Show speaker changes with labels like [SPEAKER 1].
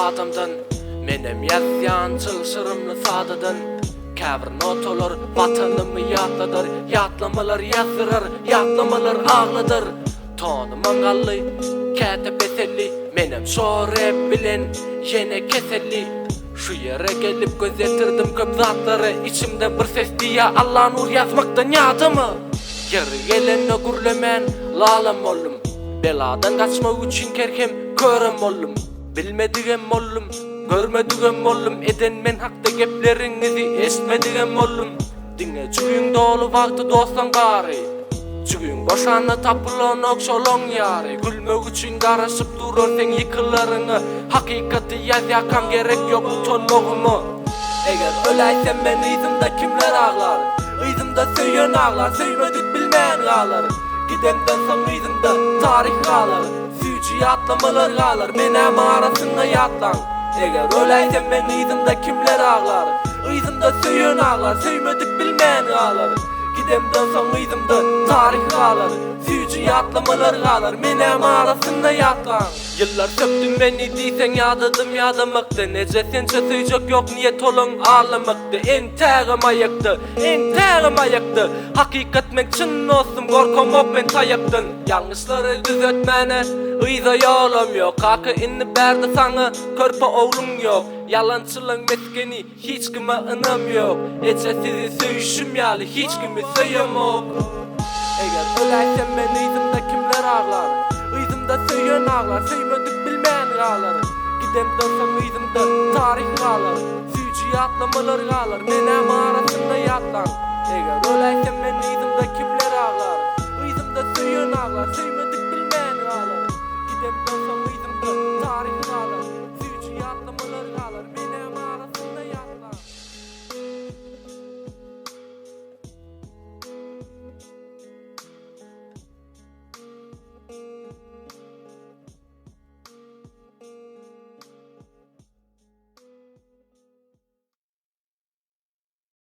[SPEAKER 1] adamdan. Menem yazyan çılşırımlı sadadan. Käbir notalar vatanımı yatladır. Yatlamalar yazdırır, yatlamalar ağladır. Tonu mangallı, käte betelli. Menem şo rap bilen yine keselli. Şu yere gelip gözetirdim köp zatları. İçimde bir ses diye Allah nur yazmaktan yadımı. Yeri gelende gürlemen lalım oldum. Beladan kaçmak için kerkem körüm oldum. Bilmediğim oldum, görmediğim oldum. Eden men hakta geplerinizi esmediğim oldum. Dinle çüğün dolu vakti dostan gari. Çüğün boşanı tapılan okşolon yari. Gülmek için karışıp durur sen yıkılarını. Hakikati yaz yakam gerek yok utanmağımı. Eğer öyleysen ben izimde kimler ağlar? İzimde söyün ağlar, söymedik bilmeyen ağlar. Gidemden son izimde tarih ağlar. Süyücü yatlamalar ağlar, menem arasında yatlan. Eğer öyleysen ben izimde kimler ağlar? İzimde söyün ağlar, söymedik bilmeyen ağlar. Gidemden son izimde tarih ağlar. Süyücü yatlamalar ağlar, menem arasında yatlan. Yıllar söktün beni diysen yadadım yadamakta. Nece sen çözecek yok niyet olun ağlamakta. Enterim ayaktı, enterim ayaktı. Hakikat men çın olsun korkum ok men tayaktın. Yanlışları düzeltmene ıyza yolum yok. Kaka inni berdi sana körpe oğlum yok. Yalancılığın meskeni hiç kime ınım yok. Ece sizi söyüşüm yalı hiç kimi söyüm yok. Eğer öyleysen ben izimde kimler ağlar? İzimde söyün ağlar, söymedik bilmeyen ağlar. Gidemden son izimde tarih ağlar. Süyücü yatlamalar ağlar, menem arasında yatlan. Eğer öyleysen ben izimde kimler ağlar? İzimde söyün ağlar,